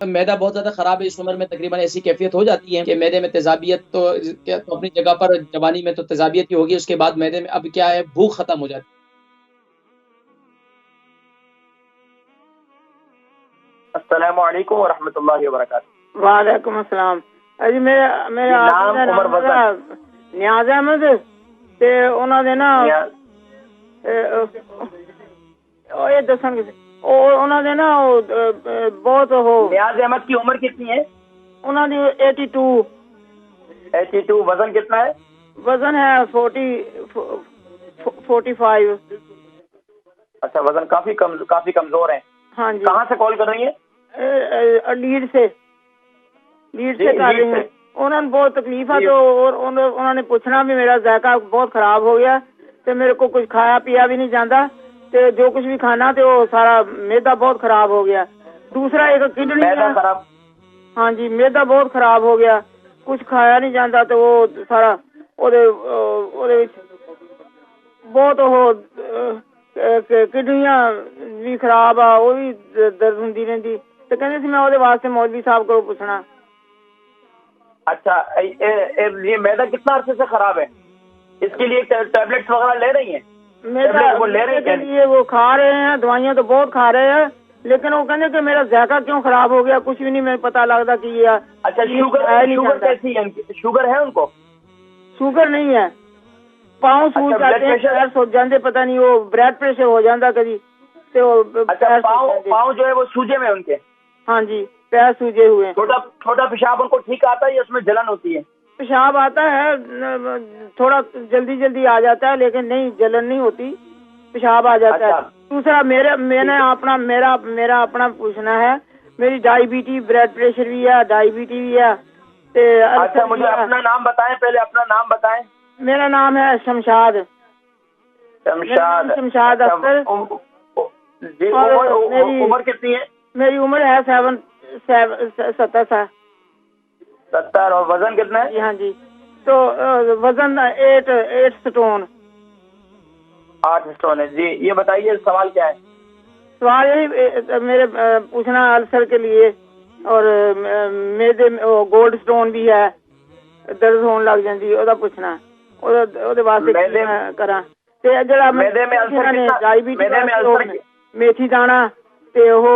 میدا بہت زیادہ خراب ہے اس عمر میں، تقریباً ایسی کیفیت ہو جاتی ہے کہ میدے میں تیزابیت تو اپنی جگہ پر جوانی میں تو تیزابیت ہی ہوگی، اس کے بعد میدے میں اب کیا ہے، بھوک ختم ہو جاتی ہے۔ السلام علیکم ورحمۃ اللہ وبرکاتہ۔ وعلیکم السلام۔ جی میرا نام عمر وزن نیاز احمد تے انہاں دے نا یہ دسن انہاں دے نا بہت ہو۔ نیاز احمد کی عمر کتنی ہے؟ انہاں دی 82۔ 82۔ وزن کتنا ہے؟ وزن ہے 45۔ اچھا، وزن کافی کمزور ہے۔ ہاں جی۔ کہاں سے کال کر رہی ہیں؟ لیڈ سے کر رہی ہیں۔ انہوں نے بہت تکلیف ہے تو انہوں نے پوچھنا بھی میرا ذائقہ بہت خراب ہو گیا تے میرے کو کچھ کھایا پیا بھی نہیں جاتا تے جو کچھ بھی کھانا تے وہ سارا میدا بہت خراب ہو گیا۔ دوسرا ایک کڈنی خراب۔ ہاں جی، میدا بہت خراب ہو گیا، کچھ کھایا نہیں جاتا تو وہ سارا بہت کڈنیاں بھی خراب آ، وہ بھی درد ہوندی رہندی تے کہندے سی میں وہ واسطے مولوی صاحب کو پوچھنا۔ اچھا، یہ میدا کتنا عرصے سے خراب ہے؟ اس کے لیے ٹیبلٹس وغیرہ لے رہی ہیں؟ میرے لیے وہ کھا رہے ہیں، دوائیاں تو بہت کھا رہے ہیں، لیکن وہ کہنے کہ میرا ذائقہ کیوں خراب ہو گیا، کچھ بھی نہیں میں پتہ لگتا کہ یہ۔ اچھا، شوگر کیسی ہے؟ شوگر ہے ان کو؟ شوگر نہیں ہے، پاؤں سوج جاتے ہیں، پیر سوج جاندے، پتہ نہیں وہ بلڈ پریشر ہو جاتا کبھی تے وہ۔ اچھا، پاؤں جو ہے وہ سوجے میں ان کے؟ ہاں جی، پیر سوجے ہوئے۔ چھوٹا پیشاب ان کو ٹھیک آتا ہے یا اس میں جلن ہوتی ہے؟ پیشاب آتا ہے، تھوڑا جلدی آ جاتا ہے، لیکن نہیں جلن نہیں ہوتی، پیشاب آ جاتا ہے۔ دوسرا میرا اپنا پوچھنا ہے، میری ڈائبٹی، بلڈ پریشر بھی ہے، ڈائبٹی بھی ہے۔ اچھا، مجھے اپنا نام بتائیں، پہلے اپنا نام بتائیں۔ میرا نام ہے شمشاد اختر۔ جی، عمر کتنی ہے؟ میری عمر ہے 70 70۔ اور وزن کتنا ہے؟ ہاں جی، تو وزن 8 سٹون۔ 8 سٹون ہے۔ جی، یہ بتائیے سوال کیا ہے؟ سوال یہی میرے پوچھنا السر کے لیے، اور میدے گولڈ سٹون بھی ہے، درد ہون لگ جاندی، او دا پوچھنا، او دے واسطے کراں تے جڑا میدے میں السر ڈائبٹی میتھی دانا تے وہ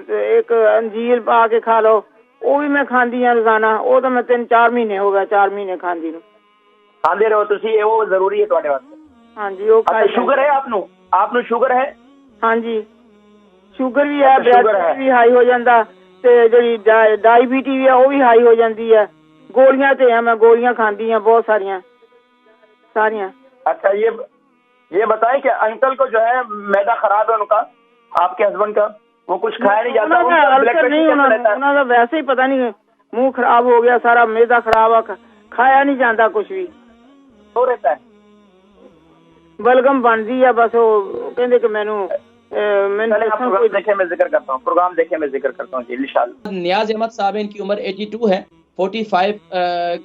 ایک انجیر پا کے کھا لو، وہ بھی میں کھاندی ہوں روزانہ، وہ تو میں 3-4 مہینے ہو گئے، 4 مہینے کھاندی نوں۔ کھاندے رہو تسی، وہ ضروری ہے تواڈے واسطے۔ ہاں جی، وہ شوگر ہے آپ نو شوگر ہے؟ ہاں جی، شوگر بھی ہے، بلڈ پریشر بھی ہائی ہو جاتا تے جڑی ڈائبٹی بھی ہے وہ بھی ہائی ہو جاندی ہے۔ گولیاں تے ہیں، میں گولیاں کھاندی ہیں بہت ساریاں۔ اچھا، یہ بتائیں کہ انکل کو جو ہے میدا خراب ہے ان کا، آپ کے ہسبینڈ کا، وہ کچھ کھایا نہیں جاتا، انہوں نے ویسے ہی پتہ نہیں منہ خراب ہو گیا سارا، میدا خراب ہے، کھایا نہیں جاتا کچھ بھی۔ تو رہتا ہے بلگم بنتی ہے بس، وہ کہندے کہ مینوں دیکھیں میں ذکر کرتا ہوں، پروگرام دیکھیں میں ذکر کرتا ہوں۔ جی انشاءاللہ۔ نیاز احمد صاحب ان کی عمر 82 ہے، 45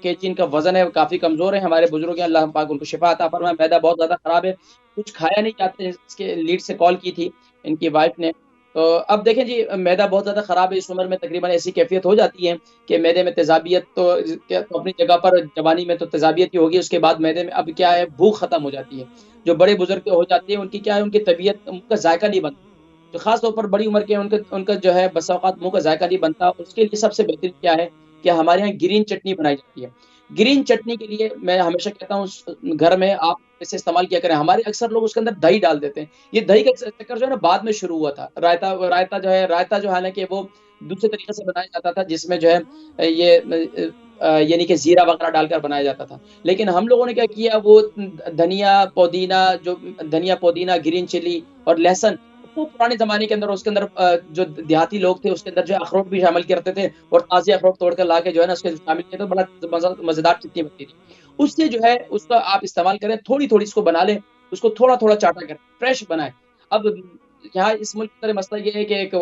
kg ان کا وزن ہے، کافی کمزور ہے۔ ہمارے بزرگ ہیں، اللہ پاک ان کو شفا عطا فرمائے۔ میدا بہت زیادہ خراب ہے، کچھ کھایا نہیں جاتا، اس کے لیڈ سے کال کی تھی ان کی وائف نے۔ تو اب دیکھیں جی، میدا بہت زیادہ خراب ہے اس عمر میں، تقریباً ایسی کیفیت ہو جاتی ہے کہ میدے میں تیزابیت تو اپنی جگہ پر جوانی میں تو تیزابیت ہی ہوگی، اس کے بعد میدے میں اب کیا ہے، بھوک ختم ہو جاتی ہے۔ جو بڑے بزرگ ہو جاتے ہیں ان کی کیا ہے، ان کی طبیعت، ان کا ذائقہ نہیں بنتا، جو خاص طور پر بڑی عمر کے ان کا جو ہے بسا اوقات منہ کا ذائقہ نہیں بنتا۔ اس کے لیے سب سے بہترین کیا ہے کہ ہمارے یہاں گرین چٹنی بنائی جاتی ہے۔ گرین چٹنی کے لیے میں ہمیشہ کہتا ہوں گھر میں آپ اسے استعمال کیا کریں۔ ہمارے اکثر لوگ اس کے اندر دہی ڈال دیتے ہیں، یہ دہی کا چکر جو ہے نا بعد میں شروع ہوا تھا۔ رائتا جو حالانکہ وہ دوسرے طریقے سے بنایا جاتا تھا، جس میں جو ہے یہ یعنی کہ زیرہ وغیرہ ڈال کر بنایا جاتا تھا، لیکن ہم لوگوں نے کیا کیا، وہ دھنیا پودینہ گرین چلی اور لہسن، وہ پرانے زمانے کے اندر اس کے اندر جو دیہاتی لوگ تھے اس کے اندر جو اخروٹ بھی شامل کرتے تھے، اور تازے اخروٹ توڑ کر لا کے جو ہے نا اس کے شامل کیا تو بڑا مزیدار چٹنی بنتی تھی۔ اس سے جو ہے اس کا آپ استعمال کریں، تھوڑی اس کو بنا لیں، اس کو تھوڑا چاٹا کریں، فریش بنائیں۔ اب یہاں اس ملک کا مسئلہ یہ ہے کہ ایک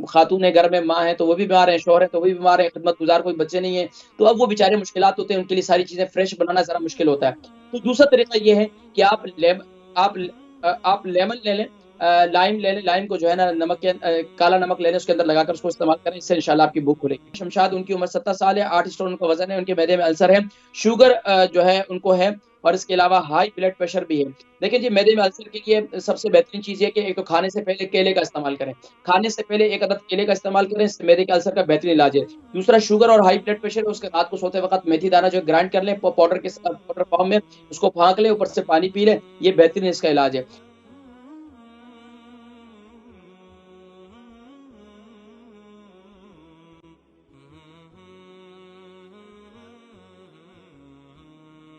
خاتون ہے گھر میں، ماں ہے تو وہ بھی بیمار ہے، شوہر ہے تو وہ بھی بیمار ہے، خدمت گزار کوئی بچے نہیں ہیں، تو اب وہ بیچارے مشکلات ہوتے ہیں، ان کے لیے ساری چیزیں فریش بنانا ذرا مشکل ہوتا ہے۔ تو دوسرا طریقہ یہ ہے کہ آپ لیمن لے لیں، لائم لے لیں، لائم کو جو ہے نا نمک کے کالا نمک لے لیں، اس کے اندر لگا کر اس کو استعمال کریں، اس سے انشاءاللہ آپ کی بھوک کھلے گی۔ شمشاد ان کی عمر 70 سال ہے، 8 اسٹون ان کا وزن ہے، ان کے معدے میں السر ہے، شوگر جو ہے ان کو ہے، اور اس کے علاوہ ہائی بلڈ پریشر بھی ہے۔ دیکھیں جی، معدے میں السر کے لیے سب سے بہترین چیز یہ کہ ایک تو کھانے سے پہلے کیلے کا استعمال کریں، کھانے سے پہلے 1 عدد کیلے کا استعمال کریں، اس سے معدے کے السر کا بہترین علاج ہے۔ دوسرا شوگر اور ہائی بلڈ پریشر ہے، اس کے رات کو سوتے وقت میتھی دانہ جو گرائنڈ کر لیں پاؤڈر فارم میں، اس کو پھانک لیں، اوپر سے پانی پی لیں، یہ بہترین اس کا علاج ہے۔